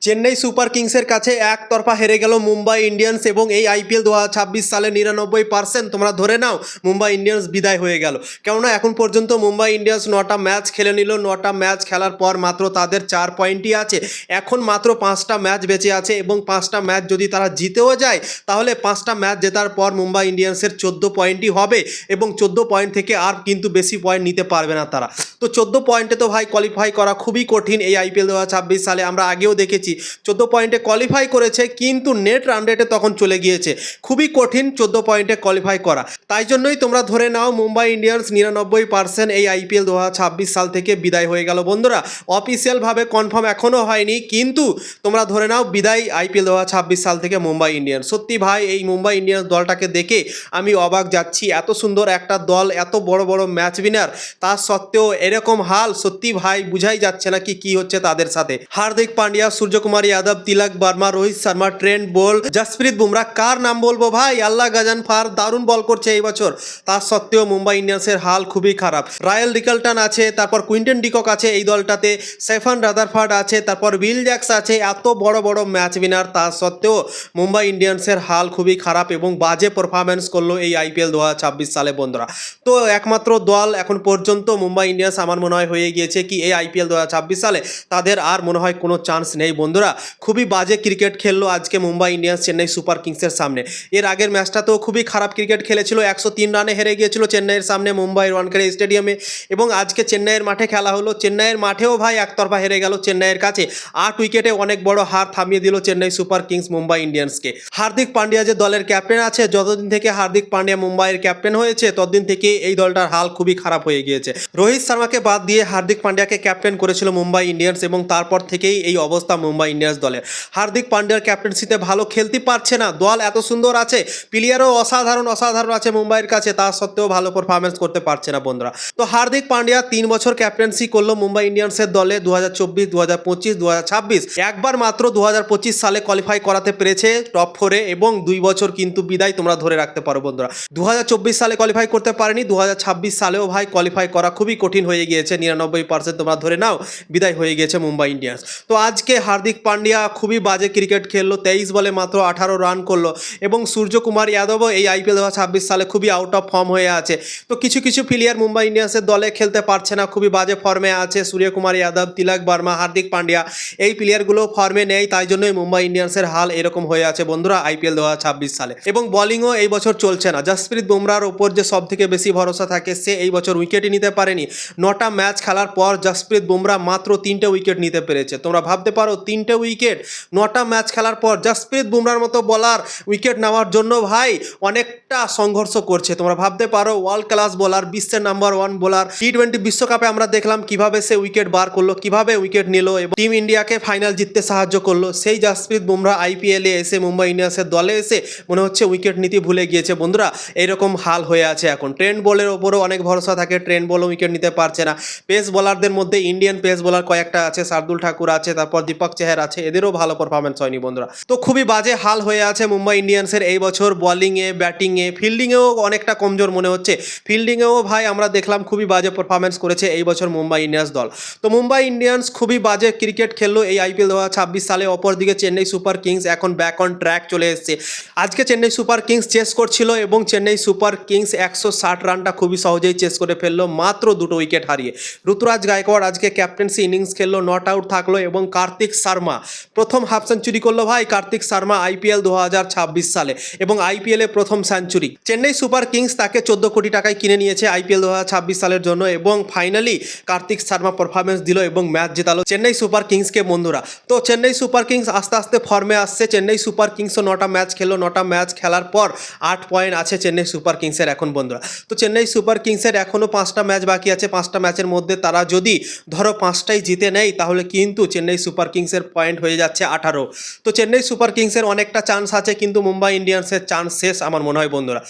Chennai super কিংসের কাছে একতরফা হেরে গেল মুম্বাই ইন্ডিয়ান্স এবং এই আইপিএল 2026 সালে 99% তোমরা ধরে নাও মুম্বাই ইন্ডিয়ান্স বিদায় হয়ে গেল। কেননা এখন পর্যন্ত মুম্বাই ইন্ডিয়ান্স 9টা ম্যাচ খেলে নিল। 9টা ম্যাচ খেলার পর মাত্র তাদের 4 পয়েন্টই আছে। এখন মাত্র 5টা ম্যাচ বেঁচে আছে এবং 5টা ম্যাচ যদি তারা জিতেও যায় তাহলে 5টা ম্যাচ জেতার পর মুম্বাই ইন্ডিয়ান্সের 14 পয়েন্টই হবে এবং 14 পয়েন্ট থেকে আর কিন্তু বেশি পয়েন্ট নিতে পারবে না তারা। তো 14 পয়েন্টে তো ভাই কোয়ালিফাই করা খুবই কঠিন। এই আইপিএল 2026 সালে আমরা আগেও দেখেছি 14 পয়েন্টে কোয়ালিফাই করেছে কিন্তু নেট রান রেটে তখন চলে গিয়েছে। খুবই কঠিন 14 পয়েন্টে কোয়ালিফাই করা। তাই জন্যই তোমরা ধরে নাও মুম্বাই ইন্ডিয়ান্স 99% এই আইপিএল 2026 সাল থেকে বিদায় হয়ে গেল বন্ধুরা। অফিসিয়ালভাবে কনফার্ম এখনও হয়নি কিন্তু তোমরা ধরে নাও বিদায় আইপিএল 2026 সাল থেকে মুম্বাই ইন্ডিয়ান্স। সত্যি ভাই এই মুম্বাই ইন্ডিয়ান্স দলটাকে দেখে আমি অবাক যাচ্ছি। এত সুন্দর একটা দল, এত বড় বড় ম্যাচ উইনার, তা সত্ত্বেও এরকম হাল। সত্যি ভাই বুঝাই যাচ্ছে না কি হচ্ছে তাদের সাথে। হার্দিক পান্ডিয়া, সূর্যকুমার যাদব, তিলক বর্মা, রোহিত শর্মা, ট্রেন্ট বোল্ট, জসপ্রীত বুমরা, কার নাম বলবো ভাই, আল্লাহ গাজানফার দারুণ বল করছে এই বছর। তার সত্ত্বেও মুম্বাই ইন্ডিয়ান্সের হাল খুবই খারাপ। রায়াল রিকালটন আছে, তারপর কুইন্টন ডিকক আছে এই দলটাতে, স্টেফান রাদারফোর্ড আছে, তারপর উইল জ্যাক্স আছে, এত বড় বড় ম্যাচ উইনার। তার সত্ত্বেও মুম্বাই ইন্ডিয়ান্সের হাল খুবই খারাপ এবং বাজে পারফরমেন্স করলো এই আইপিএল 2026 সালে বন্ধুরা। তো একমাত্র দল এখন পর্যন্ত মুম্বাই ইন্ডিয়ান্স আমার মনে হয় হয়ে গিয়েছে কি এই আইপিএল 2026 সালে তাদের আর মনে হয় কোনো চান্স নেই বন্ধুরা। খুবই বাজে ক্রিকেট খেললো আজকে মুম্বাই ইন্ডিয়ান্স চেন্নাই সুপার কিংসের সামনে। এর আগের ম্যাচটাতেও খুবই খারাপ ক্রিকেট খেলেছিল, 103 রানে হেরে গিয়েছিল চেন্নাইয়ের সামনে মুম্বাইয়ের ওয়ানখেড়ে স্টেডিয়ামে। এবং আজকে চেন্নাইয়ের মাঠে খেলা হলো, চেন্নাইয়ের মাঠেও ভাই একতরফা হেরে গেল চেন্নাইয়ের কাছে। 8 উইকেটে অনেক বড় হার থামিয়ে দিল চেন্নাই সুপার কিংস মুম্বাই ইন্ডিয়ান্সকে। হার্দিক পান্ডিয়া যে দলের ক্যাপ্টেন আছে, যতদিন থেকে হার্দিক পান্ডিয়া মুম্বাইয়ের ক্যাপ্টেন হয়েছে ততদিন থেকে এই দলটার হাল খুবই খারাপ হয়ে গিয়েছে। রোহিত শর্মাকে বাদ দিয়ে হার্দিক পান্ডিয়াকে ক্যাপ্টেন করেছিল মুম্বাই ইন্ডিয়ান্স এবং তারপর থেকেই এই অবস্থা মুম্বাই ইন্ডিয়ান্স দলের। হার্দিক পান্ডিয়ার ক্যাপ্টেন্সিতে ভালো খেলতে পারছে না, দল এত সুন্দর আছে, প্লেয়ারও অসাধারণ আছে মুম্বাইয়ের কাছে, তা সত্ত্বেও ভালো পারফরমেন্স করতে পারছে না বন্ধুরা। তো হার্দিক পান্ডিয়া 3 বছর ক্যাপ্টেন্সি করলো মুম্বাই ইন্ডিয়ান্সের দলে, 2024, 2025, 2026। একবার মাত্র 2025 সালে কোয়ালিফাই করাতে পেরেছে টপ 4-এ এবং 2 বছর কিন্তু বিদায় তোমরা ধরে রাখতে পারো বন্ধুরা। 2024 সালে কোয়ালিফাই করতে পারেনি, 2026 সালেও ভাই কোয়ালিফাই করা খুবই কঠিন হয়ে গিয়েছে। 99% তোমরা ধরে নাও বিদায় হয়ে গিয়েছে মুম্বাই ইন্ডিয়ান্স। তো আজকে হার্দিক পান্ডিয়া খুবই বাজে ক্রিকেট খেললো, 23 বলে মাত্র 18 রান করলো এবং সূর্যকুমার যাদবও এই আইপিএল 2026 সালে খুবই আউট অফ ফর্ম হয়ে আছে। তো কিছু প্লেয়ার মুম্বাই ইন্ডিয়ান্সের দলে খেলতে পারছে না, খুবই বাজে ফর্মে আছে। সূর্যকুমার যাদব, তিলক বর্মা, হার্দিক পান্ডিয়া এই প্লেয়ারগুলো ফর্মে নেই, তাই জন্যই মুম্বাই ইন্ডিয়ান্সের হাল এরকম হয়ে আছে বন্ধুরা আইপিএল 2026 সালে। এবং বোলিংও এই বছর চলছে না। জসপ্রীত বুমরার ওপর যে সব থেকে বেশি ভরসা থাকে, সে এই বছর উইকেটই নিতে পারেনি। 9টা ম্যাচ খেলার পর জসপ্রীত বুমরা মাত্র 3টে উইকেট নিতে পেরেছে। তোমরা ভাবতে পারো 3টে উইকেট 9টা ম্যাচ খেলার পর। জসপ্রীত বুমরার মতো বলার উইকেট নেওয়ার জন্য ভাই অনেকটা সংঘর্ষ করছে। তোমরা ভাবতে পারো ওয়ার্ল্ড ক্লাস বোলার, বিশ্বের নাম্বার 1 বোলার। টি20 বিশ্বকাপে আমরা দেখলাম কিভাবে সে উইকেট বার করলো, কিভাবে উইকেট নিল এবং টিম ইন্ডিয়াকে ফাইনাল জিততে সাহায্য করলো। সেই জসপ্রীত বুমরা আইপিএলে এসে মুম্বাই ইন্ডিয়ান্সের দলে এসে মনে হচ্ছে উইকেট নিতে ভুলে গিয়েছে বন্ধুরা। এইরকম হাল হয়ে আছে এখন। ট্রেন্ট বোলের ওপরও অনেক ভরসা থাকে, ট্রেন্ট বলও উইকেট নিতে পারছে না। পেস বোলারদের মধ্যে ইন্ডিয়ান পেস বোলার কয়েকটা আছে, শার্দুল ঠাকুর আছে, তারপর দীপক চেহার আছে, এদেরও ভালো পারফরমেন্স হয়নি বন্ধুরা। তো খুবই বাজে হাল হয়ে আছে মুম্বাই ইন্ডিয়ান্সের এই বছর। বোলিংয়ে, ব্যাটিংয়ে, ফিল্ডিংয়েও অনেকটা কমজোর মনে হচ্ছে। ফিল্ডিংয়েও ভাই আমরা দেখলাম খুবই বাজে পারফরমেন্স করেছে এই বছর মুম্বাই ইন্ডিয়ান্স দল। তো মুম্বাই ইন্ডিয়ান্স খুবই বাজে ক্রিকেট খেললো এই আইপিএল 2026 সালে। অপরদিকে চেন্নাই সুপার কিংস এখন ব্যাক অন ট্র্যাক চলে এসেছে। আজকে চেন্নাই সুপার কিংস চেস করছিল এবং চেন্নাই সুপার কিংস 160 রানটা খুবই সহজেই চেস করে ফেললো মাত্র 2টো উইকেট হারিয়ে। ঋতুরাজ গায়কোয়াড় আজকে ক্যাপ্টেন্সি ইনিংস খেললো, নট আউট থাকলো এবং কার্তিক শর্মা প্রথম হাফ সেঞ্চুরি করলো ভাই। কার্তিক শর্মা আইপিএল 2026 সালে এবং আইপিএলে প্রথম সেঞ্চুরি। চেন্নাই সুপার কিংস তাকে 14 কোটি টাকায় কিনে নিয়েছে আইপিএল 2026 সালের জন্য এবং ফাইনালি কার্তিক শর্মা পারফরমেন্স দিল এবং ম্যাচ জেতালো চেন্নাই সুপার কিংসকে বন্ধুরা। তো চেন্নাই সুপার কিংস আস্তে আস্তে ফর্মে আসছে। চেন্নাই সুপার কিংসও 9টা ম্যাচ খেললো, 9টা ম্যাচ খেলার পর 8 পয়েন্ট আছে চেন্নাই সুপার কিংসের এখন বন্ধুরা। তো চেন্নাই সুপার কিংসের এখনও 5টা ম্যাচ বাকি আছে। 5টা ম্যাচের মধ্যে তারা যদি ধরো 5টাই জিতে নেয় তাহলে কিন্তু চেন্নাই সুপার কিংসের পয়েন্ট হয়ে যাচ্ছে 18। তো চেন্নাই সুপার কিংসের অনেকটা চান্স আছে কিন্তু মুম্বাই ইন্ডিয়ান্সের চান্স শেষ আমার মনে হয় বন্ধুরা।